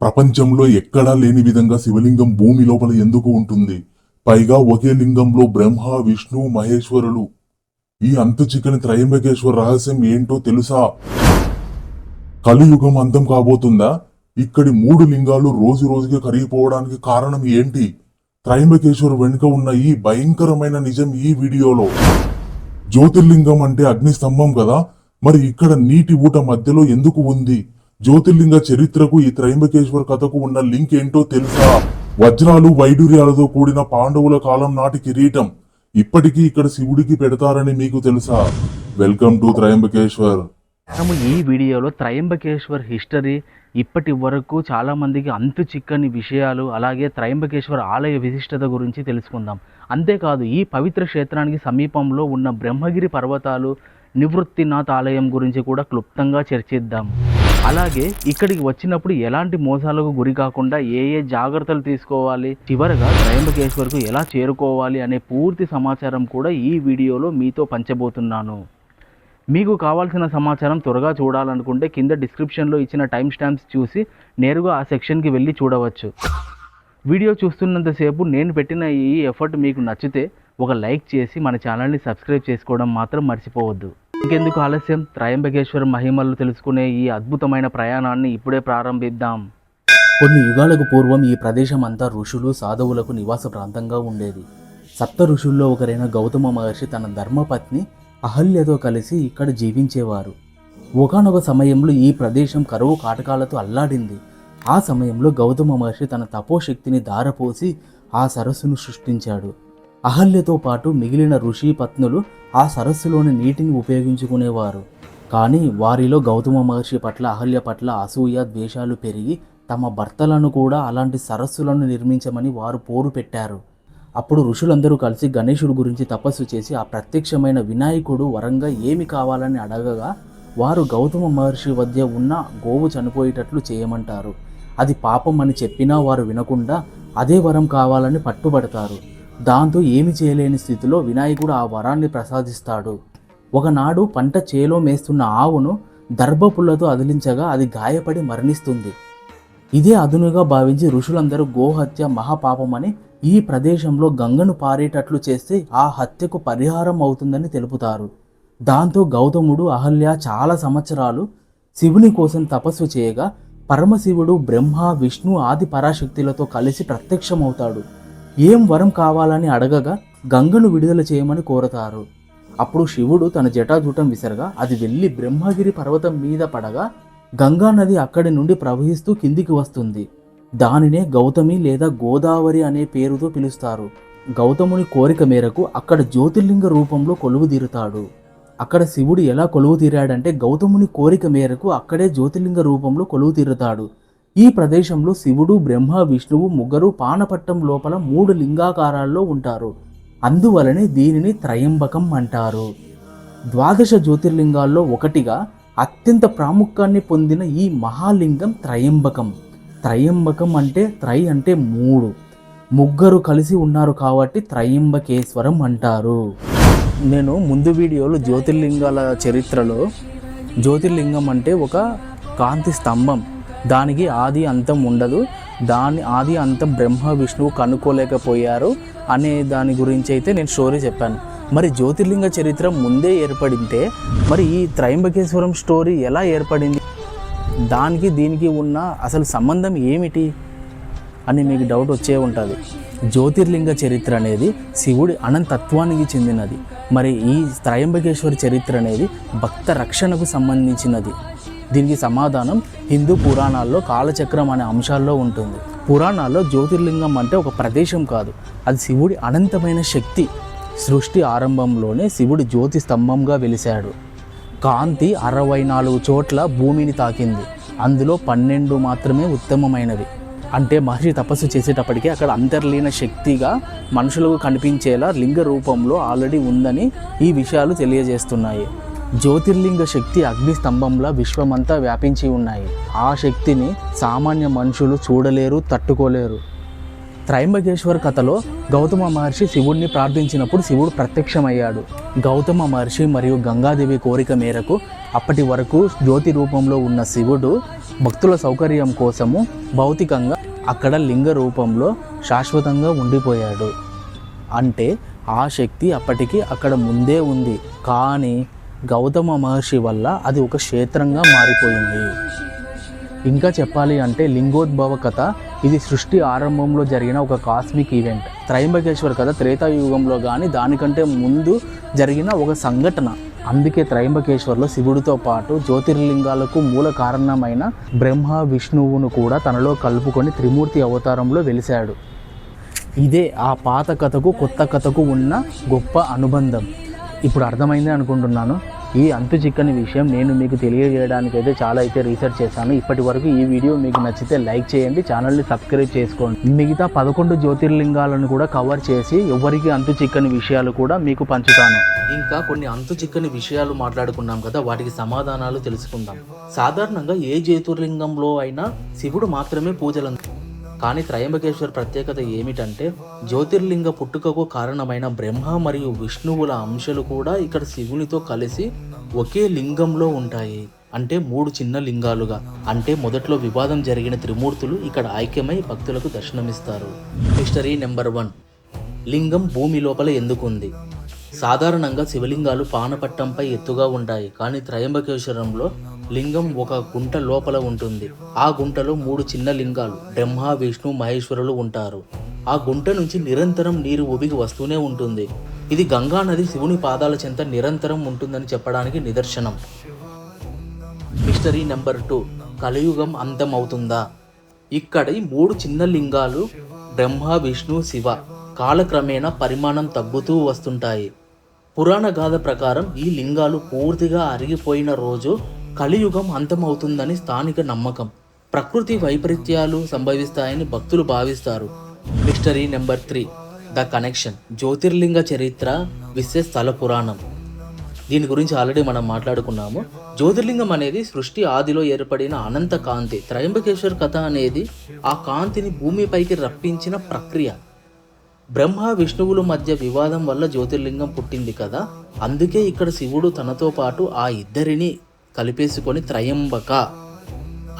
ప్రపంచంలో ఎక్కడా లేని విధంగా శివలింగం భూమి లోపల ఎందుకు ఉంటుంది? పైగా ఒకే లింగంలో బ్రహ్మ, విష్ణు, మహేశ్వరులు. ఈ అంతు చిక్కని త్రయంబకేశ్వర రహస్యం ఏంటో తెలుసా? కలియుగం అంతం కాబోతుందా? ఇక్కడి 3 లింగాలు రోజు రోజుకి కరిగిపోవడానికి కారణం ఏంటి? త్రయంబకేశ్వర వెనుక ఉన్న ఈ భయంకరమైన నిజం ఈ వీడియోలో. జ్యోతిర్లింగం అంటే అగ్ని స్తంభం కదా, మరి ఇక్కడ నీటి ఊట మధ్యలో ఎందుకు ఉంది? జ్యోతిర్లింగ చరిత్రకు ఈ త్రయంబకేశ్వర కథకు ఉన్న లింక్ ఏంటో తెలుసా? వజ్రాలు, వైడూర్యాలతో కూడిన పాండవుల కాలం నాటి కిరీటం ఇప్పటికీ ఇక్కడ శివుడికి పెడతారని మీకు తెలుసా? Welcome to Trimbakeshwar. మనము ఈ వీడియోలో త్రయంబకేశ్వర్ హిస్టరీ, ఇప్పటి వరకు చాలామందికి అంతు చిక్కని విషయాలు, అలాగే త్రయంబకేశ్వర్ ఆలయ విశిష్టత గురించి తెలుసుకుందాం. అంతేకాదు ఈ పవిత్ర క్షేత్రానికి సమీపంలో ఉన్న బ్రహ్మగిరి పర్వతాలు, నివృత్తినాథ్ ఆలయం గురించి కూడా క్లుప్తంగా చర్చిద్దాం. అలాగే ఇక్కడికి వచ్చినప్పుడు ఎలాంటి మోసాలకు గురి కాకుండా ఏ జాగ్రత్తలు తీసుకోవాలి, చివరగా త్రయంబకేశ్వర్కు ఎలా చేరుకోవాలి అనే పూర్తి సమాచారం కూడా ఈ వీడియోలో మీతో పంచబోతున్నాను. మీకు కావాల్సిన సమాచారం త్వరగా చూడాలనుకుంటే కింద డిస్క్రిప్షన్లో ఇచ్చిన టైం స్టాంప్స్ చూసి నేరుగా ఆ సెక్షన్కి వెళ్ళి చూడవచ్చు. వీడియో చూస్తున్నంతసేపు నేను పెట్టిన ఈ ఎఫర్ట్ మీకు నచ్చితే ఒక లైక్ చేసి మన ఛానల్ని సబ్స్క్రైబ్ చేసుకోవడం మాత్రం మర్చిపోవద్దు. ఇంకెందుకు ఆలస్యం, త్రయంబకేశ్వర మహిమలు తెలుసుకునే ఈ అద్భుతమైన ప్రయాణాన్ని ఇప్పుడే ప్రారంభిద్దాం. కొన్ని యుగాలకు పూర్వం ఈ ప్రదేశం అంతా ఋషులు, సాధువులకు నివాస ప్రాంతంగా ఉండేది. సప్త ఋషుల్లో ఒకరైన గౌతమ మహర్షి తన ధర్మపత్ని అహల్యతో కలిసి ఇక్కడ జీవించేవారు. ఒకానొక సమయంలో ఈ ప్రదేశం కరువు కాటకాలతో అల్లాడింది. ఆ సమయంలో గౌతమ మహర్షి తన తపోశక్తిని ధారపోసి ఆ సరస్సును సృష్టించాడు. అహల్యతో పాటు మిగిలిన ఋషి పత్నులు ఆ సరస్సులోని నీటిని ఉపయోగించుకునేవారు. కానీ వారిలో గౌతమ మహర్షి పట్ల, అహల్య పట్ల అసూయ, ద్వేషాలు పెరిగి తమ భర్తలను కూడా అలాంటి సరస్సులను నిర్మించమని వారు పోరు పెట్టారు. అప్పుడు ఋషులందరూ కలిసి గణేశుడి గురించి తపస్సు చేసి ఆ ప్రత్యక్షమైన వినాయకుడు వరంగా ఏమి కావాలని అడగగా వారు గౌతమ మహర్షి వద్ద ఉన్న గోవు చనిపోయేటట్లు చేయమంటారు. అది పాపం అని చెప్పినా వారు వినకుండా అదే వరం కావాలని పట్టుబడతారు. దాంతో ఏమి చేయలేని స్థితిలో వినాయకుడు ఆ వరాన్ని ప్రసాదిస్తాడు. ఒకనాడు పంట చేలో మేస్తున్న ఆవును దర్భపుల్లతో అదిలించగా అది గాయపడి మరణిస్తుంది. ఇదే అదునుగా భావించి ఋషులందరూ గోహత్య మహాపాపమని ఈ ప్రదేశంలో గంగను పారేటట్లు చేస్తే ఆ హత్యకు పరిహారం అవుతుందని తెలుపుతారు. దాంతో గౌతముడు, అహల్య చాలా సంవత్సరాలు శివుని కోసం తపస్సు చేయగా పరమశివుడు బ్రహ్మ, విష్ణు, ఆది పరాశక్తులతో కలిసి ప్రత్యక్షమవుతాడు. ఏం వరం కావాలని అడగగా గంగను విడుదల చేయమని కోరతారు. అప్పుడు శివుడు తన జటాజూటం విసరగా అది వెళ్ళి బ్రహ్మగిరి పర్వతం మీద పడగా గంగా నది అక్కడి నుండి ప్రవహిస్తూ కిందికి వస్తుంది. దానినే గౌతమి లేదా గోదావరి అనే పేరుతో పిలుస్తారు. గౌతముని కోరిక మేరకు అక్కడ జ్యోతిర్లింగ రూపంలో కొలువు తీరుతాడు. అక్కడ శివుడు ఎలా కొలువు తీరాడంటే గౌతముని కోరిక మేరకు అక్కడే జ్యోతిర్లింగ రూపంలో కొలువు తీరుతాడు. ఈ ప్రదేశంలో శివుడు, బ్రహ్మ, విష్ణువు ముగ్గురు పానపట్టం లోపల 3 లింగాకారాల్లో ఉంటారు. అందువలనే దీనిని త్రయంబకం అంటారు. 12 జ్యోతిర్లింగాల్లో ఒకటిగా అత్యంత ప్రాముఖ్యాన్ని పొందిన ఈ మహాలింగం త్రయంబకం. త్రయంబకం అంటే త్రై అంటే 3, ముగ్గురు కలిసి ఉన్నారు కాబట్టి త్రయంబకేశ్వరం అంటారు. నేను ముందు వీడియోలో జ్యోతిర్లింగాల చరిత్రలో జ్యోతిర్లింగం అంటే ఒక కాంతి స్తంభం, దానికి ఆది అంతం ఉండదు, దాని ఆది అంతం బ్రహ్మ విష్ణువు కనుక్కోలేకపోయారు అనే దాని గురించి అయితే నేను స్టోరీ చెప్పాను. మరి జ్యోతిర్లింగ చరిత్ర ముందే ఏర్పడింటే మరి ఈ త్రయంబకేశ్వరం స్టోరీ ఎలా ఏర్పడింది, దానికి దీనికి ఉన్న అసలు సంబంధం ఏమిటి అని మీకు డౌట్ వచ్చే ఉంటుంది. జ్యోతిర్లింగ చరిత్ర అనేది శివుడి అనంతత్వానికి చెందినది. మరి ఈ త్రయంబకేశ్వర చరిత్ర అనేది భక్త రక్షణకు సంబంధించినది. దీనికి సమాధానం హిందూ పురాణాల్లో కాలచక్రం అనే అంశాల్లో ఉంటుంది. పురాణాల్లో జ్యోతిర్లింగం అంటే ఒక ప్రదేశం కాదు, అది శివుడి అనంతమైన శక్తి. సృష్టి ఆరంభంలోనే శివుడి జ్యోతి స్తంభంగా వెలిశాడు. కాంతి 64 చోట్ల భూమిని తాకింది. అందులో 12 మాత్రమే ఉత్తమమైనవి. అంటే మహర్షి తపస్సు చేసేటప్పటికీ అక్కడ అంతర్లీన శక్తిగా మనుషులకు కనిపించేలా లింగ రూపంలో ఆల్రెడీ ఉందని ఈ విషయాలు తెలియజేస్తున్నాయి. జ్యోతిర్లింగ శక్తి అగ్ని స్తంభంలా విశ్వమంతా వ్యాపించి ఉన్నాయి. ఆ శక్తిని సామాన్య మనుషులు చూడలేరు, తట్టుకోలేరు. త్రయంబకేశ్వర కథలో గౌతమ మహర్షి శివుడిని ప్రార్థించినప్పుడు శివుడు ప్రత్యక్షమయ్యాడు. గౌతమ మహర్షి మరియు గంగాదేవి కోరిక మేరకు అప్పటి వరకు జ్యోతి రూపంలో ఉన్న శివుడు భక్తుల సౌకర్యం కోసము భౌతికంగా అక్కడ లింగ రూపంలో శాశ్వతంగా ఉండిపోయాడు. అంటే ఆ శక్తి అప్పటికి అక్కడ ముందే ఉంది, కానీ గౌతమ మహర్షి వల్ల అది ఒక క్షేత్రంగా మారిపోయింది. ఇంకా చెప్పాలి అంటే లింగోద్భవ కథ ఇది సృష్టి ఆరంభంలో జరిగిన ఒక కాస్మిక్ ఈవెంట్. త్రయంబకేశ్వర కథ త్రేతాయుగంలో కానీ దానికంటే ముందు జరిగిన ఒక సంఘటన. అందుకే త్రయంబకేశ్వర్లో శివుడితో పాటు జ్యోతిర్లింగాలకు మూల కారణమైన బ్రహ్మ విష్ణువును కూడా తనలో కలుపుకొని త్రిమూర్తి అవతారంలో వెలిశాడు. ఇదే ఆ పాత కథకు కొత్త కథకు ఉన్న గొప్ప అనుబంధం. ఇప్పుడు అర్థమైంది అనుకుంటున్నాను. ఈ అంతు చిక్కని విషయం నేను మీకు తెలియజేయడానికైతే చాలా రీసెర్చ్ చేశాను. ఇప్పటి వరకు ఈ వీడియో మీకు నచ్చితే లైక్ చేయండి, ఛానల్ని సబ్స్క్రైబ్ చేసుకోండి. మిగతా 11 జ్యోతిర్లింగాలను కూడా కవర్ చేసి ఎవరికి అంతు చిక్కని విషయాలు కూడా మీకు పంచుతాను. ఇంకా కొన్ని అంతు చిక్కని విషయాలు మాట్లాడుకున్నాం కదా, వాటికి సమాధానాలు తెలుసుకుందాం. సాధారణంగా ఏ జ్యోతిర్లింగంలో అయినా శివుడు మాత్రమే పూజలు, కానీ త్రయంబకేశ్వర్ ప్రత్యేకత ఏమిటంటే జ్యోతిర్లింగ పుట్టుకకు కారణమైన బ్రహ్మ మరియు విష్ణువుల అంశాలు కూడా ఇక్కడ శివునితో కలిసి ఒకే లింగంలో ఉంటాయి. అంటే 3 చిన్న లింగాలుగా. అంటే మొదట్లో వివాదం జరిగిన త్రిమూర్తులు ఇక్కడ ఐక్యమై భక్తులకు దర్శనమిస్తారు. History number 1. లింగం భూమి లోపల ఎందుకుంది? సాధారణంగా శివలింగాలు పానపట్టంపై ఎత్తుగా ఉంటాయి, కానీ త్రయంబకేశ్వరంలో లింగం ఒక గుంట లోపల ఉంటుంది. ఆ గుంటలో 3 చిన్న లింగాలు బ్రహ్మ విష్ణు మహేశ్వరులు ఉంటారు. ఆ గుంట నుంచి నిరంతరం నీరు ఉబికి వస్తూనే ఉంటుంది. ఇది గంగా నది శివుని పాదాల చెంత నిరంతరం ఉంటుందని చెప్పడానికి నిదర్శనం. History number 2. కలియుగం అంతమవుతుందా? ఇక్కడ ఈ 3 చిన్న లింగాలు బ్రహ్మ విష్ణు శివ కాలక్రమేణా పరిమాణం తగ్గుతూ వస్తుంటాయి. పురాణ గాథ ప్రకారం ఈ లింగాలు పూర్తిగా అరిగిపోయిన రోజు కలియుగం అంతమవుతుందని స్థానిక నమ్మకం. ప్రకృతి వైపరీత్యాలు సంభవిస్తాయని భక్తులు భావిస్తారు. History number 3. The connection. జ్యోతిర్లింగ చరిత్ర విశ్వ స్థల పురాణం. దీని గురించి ఆల్రెడీ మనం మాట్లాడుకున్నాము. జ్యోతిర్లింగం అనేది సృష్టి ఆదిలో ఏర్పడిన అనంత కాంతి. త్రయంబకేశ్వర్ కథ అనేది ఆ కాంతిని భూమిపైకి రప్పించిన ప్రక్రియ. బ్రహ్మ విష్ణువుల మధ్య వివాదం వల్ల జ్యోతిర్లింగం పుట్టింది కదా, అందుకే ఇక్కడ శివుడు తనతో పాటు ఆ ఇద్దరిని కలిపేసుకొని త్రయంబక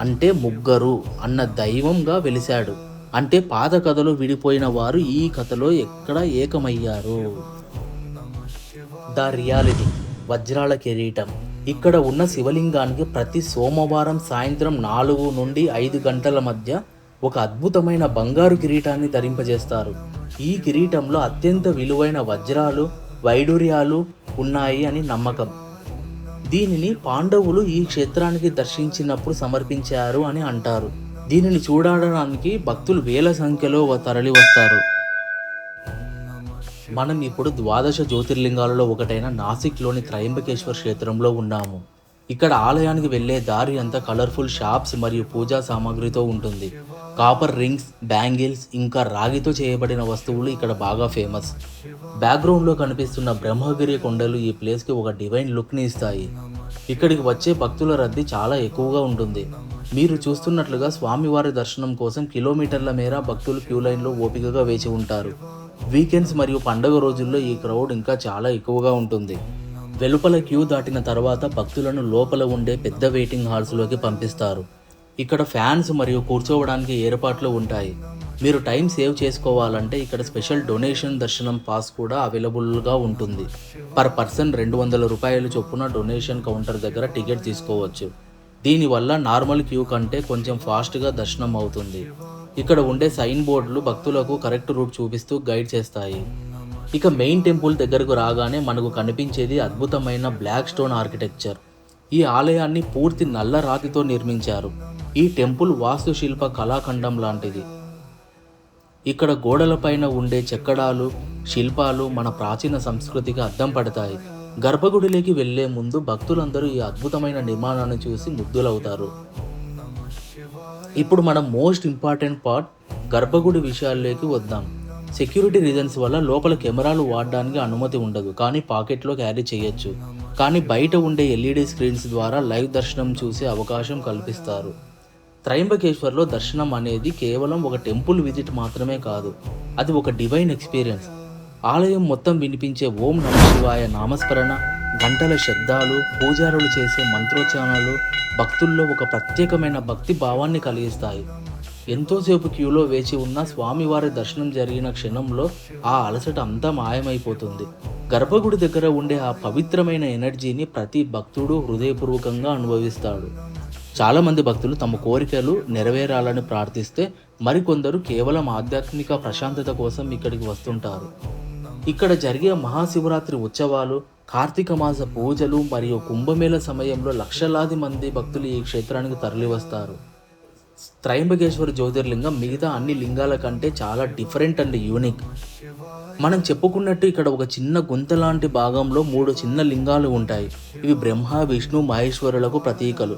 అంటే ముగ్గురు అన్న దైవంగా వెలిశాడు. అంటే పాత కథలో విడిపోయిన వారు ఈ కథలో ఎక్కడ ఏకమయ్యారు. The reality. వజ్రాల కిరీటం. ఇక్కడ ఉన్న శివలింగానికి ప్రతి సోమవారం సాయంత్రం 4 నుండి 5 గంటల మధ్య ఒక అద్భుతమైన బంగారు కిరీటాన్ని ధరింపజేస్తారు. ఈ కిరీటంలో అత్యంత విలువైన వజ్రాలు వైడూర్యాలు ఉన్నాయి అని నమ్మకం. దీనిని పాండవులు ఈ క్షేత్రానికి దర్శించినప్పుడు సమర్పించారు అని అంటారు. దీనిని చూడడానికి భక్తులు వేల సంఖ్యలో తరలి వస్తారు. మనం ఇప్పుడు 12 జ్యోతిర్లింగాలలో ఒకటైన నాసిక్లోని త్రయంబకేశ్వర్ క్షేత్రంలో ఉన్నాము. ఇక్కడ ఆలయానికి వెళ్ళే దారి అంతా కలర్ఫుల్ షాప్స్ మరియు పూజా సామాగ్రితో ఉంటుంది. కాపర్ రింగ్స్, బ్యాంగిల్స్ ఇంకా రాగితో చేయబడిన వస్తువులు ఇక్కడ బాగా ఫేమస్. బ్యాక్గ్రౌండ్లో కనిపిస్తున్న బ్రహ్మగిరి కొండలు ఈ ప్లేస్కి ఒక డివైన్ లుక్ని ఇస్తాయి. ఇక్కడికి వచ్చే భక్తుల రద్దీ చాలా ఎక్కువగా ఉంటుంది. మీరు చూస్తున్నట్లుగా స్వామివారి దర్శనం కోసం కిలోమీటర్ల మేర భక్తులు క్యూ లైన్లో ఓపికగా వేచి ఉంటారు. వీకెండ్స్ మరియు పండుగ రోజుల్లో ఈ క్రౌడ్ ఇంకా చాలా ఎక్కువగా ఉంటుంది. వెలుపల క్యూ దాటిన తర్వాత భక్తులను లోపల ఉండే పెద్ద వెయిటింగ్ హాల్స్లోకి పంపిస్తారు. ఇక్కడ ఫ్యాన్స్ మరియు కూర్చోవడానికి ఏర్పాట్లు ఉంటాయి. మీరు టైం సేవ్ చేసుకోవాలంటే ఇక్కడ స్పెషల్ డొనేషన్ దర్శనం పాస్ కూడా అవైలబుల్గా ఉంటుంది. పర్ పర్సన్ 200 రూపాయలు చొప్పున డొనేషన్ కౌంటర్ దగ్గర టికెట్ తీసుకోవచ్చు. దీనివల్ల నార్మల్ క్యూ కంటే కొంచెం ఫాస్ట్గా దర్శనం అవుతుంది. ఇక్కడ ఉండే సైన్ బోర్డులు భక్తులకు కరెక్ట్ రూట్ చూపిస్తూ గైడ్ చేస్తాయి. ఇక మెయిన్ టెంపుల్ దగ్గరకు రాగానే మనకు కనిపించేది అద్భుతమైన బ్లాక్ స్టోన్ ఆర్కిటెక్చర్. ఈ ఆలయాన్ని పూర్తి నల్ల రాతితో నిర్మించారు. ఈ టెంపుల్ వాస్తుశిల్ప కళాఖండం లాంటిది. ఇక్కడ గోడలపైన ఉండే చెక్కడాలు, శిల్పాలు మన ప్రాచీన సంస్కృతికి అద్దం పడతాయి. గర్భగుడిలోకి వెళ్లే ముందు భక్తులందరూ ఈ అద్భుతమైన నిర్మాణాన్ని చూసి ముగ్ధులవుతారు. ఇప్పుడు మనం మోస్ట్ ఇంపార్టెంట్ పార్ట్ గర్భగుడి విషయాల్లోకి వద్దాం. సెక్యూరిటీ రీజన్స్ వల్ల లోపల కెమెరాలు వాడడానికి అనుమతి ఉండదు, కానీ పాకెట్లో క్యారీ చేయొచ్చు. కానీ బయట ఉండే LED స్క్రీన్స్ ద్వారా లైవ్ దర్శనం చూసే అవకాశం కల్పిస్తారు. త్రయంబకేశ్వర్లో దర్శనం అనేది కేవలం ఒక టెంపుల్ విజిట్ మాత్రమే కాదు, అది ఒక డివైన్ ఎక్స్పీరియన్స్. ఆలయం మొత్తం వినిపించే ఓం నమః శివాయ నామస్మరణ గంటల శబ్దాలు, పూజారులు చేసే మంత్రోచ్చారణలు భక్తుల్లో ఒక ప్రత్యేకమైన భక్తి భావాన్ని కలిగిస్తాయి. ఎంతోసేపు క్యూలో వేచి ఉన్న స్వామివారి దర్శనం జరిగిన క్షణంలో ఆ అలసట అంతా మాయమైపోతుంది. గర్భగుడి దగ్గర ఉండే ఆ పవిత్రమైన ఎనర్జీని ప్రతి భక్తుడు హృదయపూర్వకంగా అనుభవిస్తాడు. చాలామంది భక్తులు తమ కోరికలు నెరవేరాలని ప్రార్థిస్తే, మరికొందరు కేవలం ఆధ్యాత్మిక ప్రశాంతత కోసం ఇక్కడికి వస్తుంటారు. ఇక్కడ జరిగే మహాశివరాత్రి ఉత్సవాలు, కార్తీక మాస పూజలు మరియు కుంభమేళ సమయంలో లక్షలాది మంది భక్తులు ఈ క్షేత్రానికి తరలివస్తారు. త్రయంబకేశ్వర జ్యోతిర్లింగం మిగతా అన్ని లింగాల కంటే చాలా డిఫరెంట్ అండ్ యూనిక్. మనం చెప్పుకున్నట్టు ఇక్కడ ఒక చిన్న గుంత లాంటి భాగంలో 3 చిన్న లింగాలు ఉంటాయి. ఇవి బ్రహ్మ, విష్ణు, మహేశ్వరులకు ప్రతీకలు.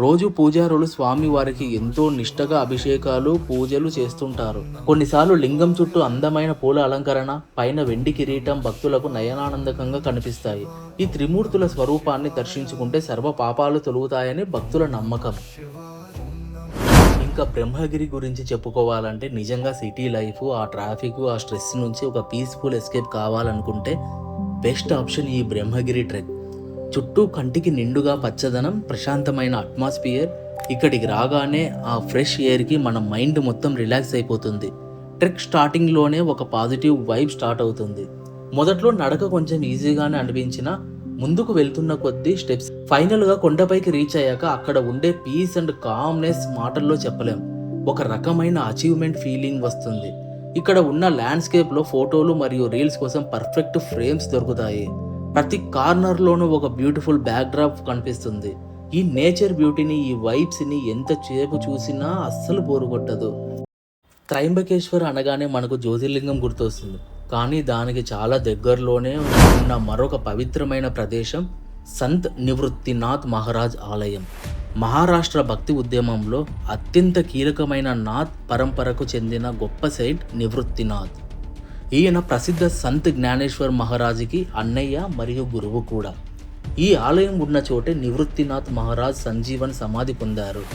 రోజు పూజారులు స్వామి వారికి ఎంతో నిష్టగా అభిషేకాలు, పూజలు చేస్తుంటారు. కొన్నిసార్లు లింగం చుట్టూ అందమైన పూల అలంకరణ, పైన వెండి కిరీటం భక్తులకు నయనానందకంగా కనిపిస్తాయి. ఈ త్రిమూర్తుల స్వరూపాన్ని దర్శించుకుంటే సర్వ పాపాలు తొలుగుతాయని భక్తుల నమ్మకం. ఇంకా బ్రహ్మగిరి గురించి చెప్పుకోవాలంటే నిజంగా సిటీ లైఫ్, ఆ ట్రాఫిక్, ఆ స్ట్రెస్ నుంచి ఒక పీస్ఫుల్ ఎస్కేప్ కావాలనుకుంటే బెస్ట్ ఆప్షన్ ఈ బ్రహ్మగిరి ట్రెక్. చుట్టూ కంటికి నిండుగా పచ్చదనం, ప్రశాంతమైన అట్మాస్ఫియర్. ఇక్కడికి రాగానే ఆ ఫ్రెష్ ఎయిర్కి మన మైండ్ మొత్తం రిలాక్స్ అయిపోతుంది. ట్రెక్ స్టార్టింగ్లోనే ఒక పాజిటివ్ వైబ్ స్టార్ట్ అవుతుంది. మొదట్లో నడక కొంచెం ఈజీగానే అనిపించినా ముందుకు వెళ్తున్న కొద్దీ స్టెప్స్, ఫైనల్గా కొండపైకి రీచ్ అయ్యాక అక్కడ ఉండే పీస్ అండ్ కామ్నెస్ మాటల్లో చెప్పలేం. ఒక రకమైన అచీవ్మెంట్ ఫీలింగ్ వస్తుంది. ఇక్కడ ఉన్న ల్యాండ్స్కేప్లో ఫోటోలు మరియు రీల్స్ కోసం పర్ఫెక్ట్ ఫ్రేమ్స్ దొరుకుతాయి. ప్రతి కార్నర్లోనూ ఒక బ్యూటిఫుల్ బ్యాక్డ్రాప్ కనిపిస్తుంది. ఈ నేచర్ బ్యూటీని, ఈ వైబ్స్ని ఎంతసేపు చూసినా అస్సలు బోరు కొట్టదు. త్రయంబకేశ్వర్ అనగానే మనకు జ్యోతిర్లింగం గుర్తొస్తుంది, కానీ దానికి చాలా దగ్గరలోనే ఉన్న మరొక పవిత్రమైన ప్రదేశం సంత్ నివృత్తినాథ్ మహారాజ్ ఆలయం. మహారాష్ట్ర భక్తి ఉద్యమంలో అత్యంత కీలకమైన నాథ్ పరంపరకు చెందిన గొప్ప సెయింట్ నివృత్తినాథ్. ఈయన ప్రసిద్ధ సంత్ జ్ఞానేశ్వర్ మహారాజుకి అన్నయ్య మరియు గురువు కూడా. ఈ ఆలయం ఉన్న చోటే నివృత్తినాథ్ మహారాజ్ సంజీవన్ సమాధి పొందారు.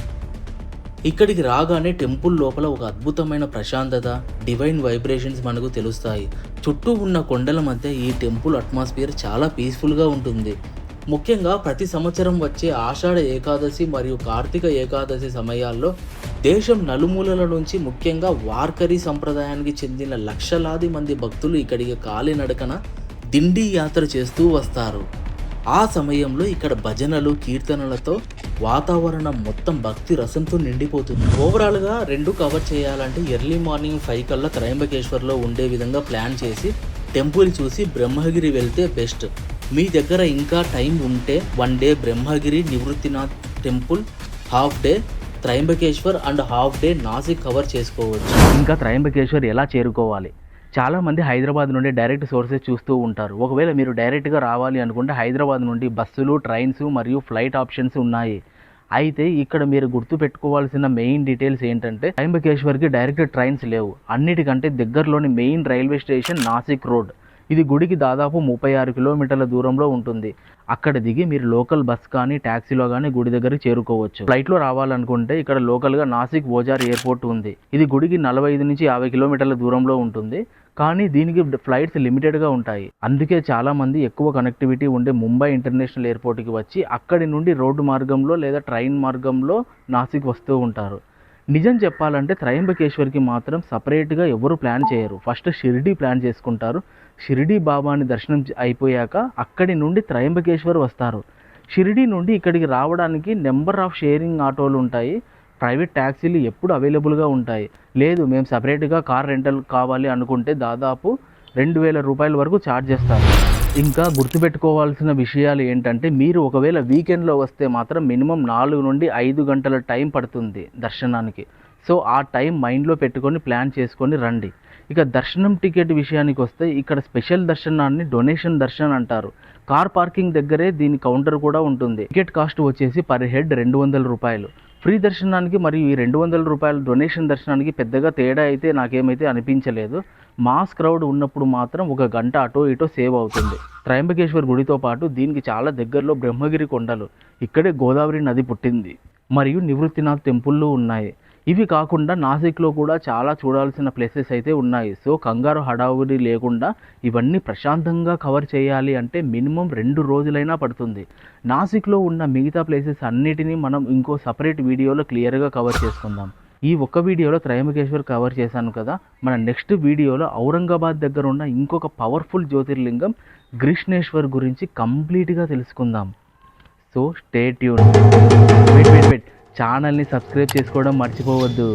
ఇక్కడికి రాగానే టెంపుల్ లోపల ఒక అద్భుతమైన ప్రశాంతత, డివైన్ వైబ్రేషన్స్ మనకు తెలుస్తాయి. చుట్టూ ఉన్న కొండల మధ్య ఈ టెంపుల్ అట్మాస్ఫియర్ చాలా పీస్ఫుల్గా ఉంటుంది. ముఖ్యంగా ప్రతి సంవత్సరం వచ్చే ఆషాఢ ఏకాదశి మరియు కార్తీక ఏకాదశి సమయాల్లో దేశం నలుమూలల నుంచి, ముఖ్యంగా వార్కరీ సంప్రదాయానికి చెందిన లక్షలాది మంది భక్తులు ఇక్కడికి కాలినడకన దిండి యాత్ర చేస్తూ వస్తారు. ఆ సమయంలో ఇక్కడ భజనలు, కీర్తనలతో వాతావరణం మొత్తం భక్తి రసంతో నిండిపోతుంది. ఓవరాల్గా 2 కవర్ చేయాలంటే ఎర్లీ మార్నింగ్ 5 కల్లా త్రయంబకేశ్వర్లో ఉండే విధంగా ప్లాన్ చేసి టెంపుల్ చూసి బ్రహ్మగిరి వెళ్తే బెస్ట్. మీ దగ్గర ఇంకా టైం ఉంటే 1 day Brahmagiri Nivruttinath temple, half day Trimbakeshwar and half day Nashik cover చేసుకోవచ్చు. ఇంకా త్రయంబకేశ్వర్ ఎలా చేరుకోవాలి? చాలామంది హైదరాబాద్ నుండి డైరెక్ట్ సోర్సెస్ చూస్తూ ఉంటారు. ఒకవేళ మీరు డైరెక్ట్గా రావాలి అనుకుంటే హైదరాబాద్ నుండి బస్సులు, ట్రైన్స్ మరియు ఫ్లైట్ ఆప్షన్స్ ఉన్నాయి. అయితే ఇక్కడ మీరు గుర్తుపెట్టుకోవాల్సిన మెయిన్ డీటెయిల్స్ ఏంటంటే, త్రయంబకేశ్వర్కి డైరెక్ట్ ట్రైన్స్ లేవు. అన్నిటికంటే దగ్గరలోని main railway station Nasik road. ఇది గుడికి దాదాపు 36 కిలోమీటర్ల దూరంలో ఉంటుంది. అక్కడ దిగి మీరు లోకల్ బస్ కానీ ట్యాక్సీలో కానీ గుడి దగ్గరికి చేరుకోవచ్చు. ఫ్లైట్లో రావాలనుకుంటే ఇక్కడ లోకల్గా నాసిక్ ఓజార్ ఎయిర్పోర్ట్ ఉంది. ఇది గుడికి 45 నుంచి 50 కిలోమీటర్ల దూరంలో ఉంటుంది. కానీ దీనికి ఫ్లైట్స్ లిమిటెడ్గా ఉంటాయి. అందుకే చాలామంది ఎక్కువ కనెక్టివిటీ ఉండే ముంబై ఇంటర్నేషనల్ ఎయిర్పోర్ట్కి వచ్చి అక్కడి నుండి రోడ్డు మార్గంలో లేదా ట్రైన్ మార్గంలో నాసిక్ వస్తూ ఉంటారు. నిజం చెప్పాలంటే త్రయంబకేశ్వర్కి మాత్రం సపరేట్గా ఎవరు ప్లాన్ చేయరు. ఫస్ట్ షిరిడీ ప్లాన్ చేసుకుంటారు. షిరిడీ బాబాని దర్శనం అయిపోయాక అక్కడి నుండి త్రయంబకేశ్వర్ వస్తారు. షిరిడీ నుండి ఇక్కడికి రావడానికి నెంబర్ ఆఫ్ షేరింగ్ ఆటోలు ఉంటాయి. ప్రైవేట్ ట్యాక్సీలు ఎప్పుడు అవైలబుల్గా ఉంటాయి. లేదు మేము సపరేట్గా కార్ రెంటల్ కావాలి అనుకుంటే దాదాపు 2000 రూపాయల వరకు ఛార్జ్ చేస్తారు. ఇంకా గుర్తుపెట్టుకోవాల్సిన విషయాలు ఏంటంటే, మీరు ఒకవేళ వీకెండ్లో వస్తే మాత్రం మినిమం 4 నుండి 5 గంటల టైం పడుతుంది దర్శనానికి. సో ఆ టైం మైండ్లో పెట్టుకొని ప్లాన్ చేసుకొని రండి. ఇక దర్శనం టికెట్ విషయానికి వస్తే, ఇక్కడ స్పెషల్ దర్శనాన్ని డొనేషన్ దర్శనం అంటారు. కార్ పార్కింగ్ దగ్గరే దీని కౌంటర్ కూడా ఉంటుంది. టికెట్ కాస్ట్ వచ్చేసి పర్ హెడ్ 200 రూపాయలు. ఫ్రీ దర్శనానికి మరియు ఈ 200 రూపాయల డొనేషన్ దర్శనానికి పెద్దగా తేడా అయితే నాకేమైతే అనిపించలేదు. మాస్ క్రౌడ్ ఉన్నప్పుడు మాత్రం 1 గంట అటో ఇటో సేవ్ అవుతుంది. త్రయంబకేశ్వర్ గుడితో పాటు దీనికి చాలా దగ్గరలో బ్రహ్మగిరి కొండలు, ఇక్కడే గోదావరి నది పుట్టింది, మరియు నివృత్తినాథ్ టెంపుల్లు ఉన్నాయి. ఇవి కాకుండా నాసిక్లో కూడా చాలా చూడాల్సిన ప్లేసెస్ అయితే ఉన్నాయి. సో కంగారు హడావుడి లేకుండా ఇవన్నీ ప్రశాంతంగా కవర్ చేయాలి అంటే మినిమం 2 రోజులైనా పడుతుంది. నాసిక్లో ఉన్న మిగతా ప్లేసెస్ అన్నిటినీ మనం ఇంకో సపరేట్ వీడియోలో క్లియర్గా కవర్ చేసుకుందాం. ఈ ఒక్క వీడియోలో త్రయంబకేశ్వర్ కవర్ చేశాను కదా. మన నెక్స్ట్ వీడియోలో ఔరంగాబాద్ దగ్గర ఉన్న ఇంకొక పవర్ఫుల్ జ్యోతిర్లింగం గ్రిష్ణేశ్వర్ గురించి కంప్లీట్గా తెలుసుకుందాం. So stay tune. వెయిట్ ఛానల్ని సబ్స్క్రైబ్ చేసుకోవడం మర్చిపోవద్దు.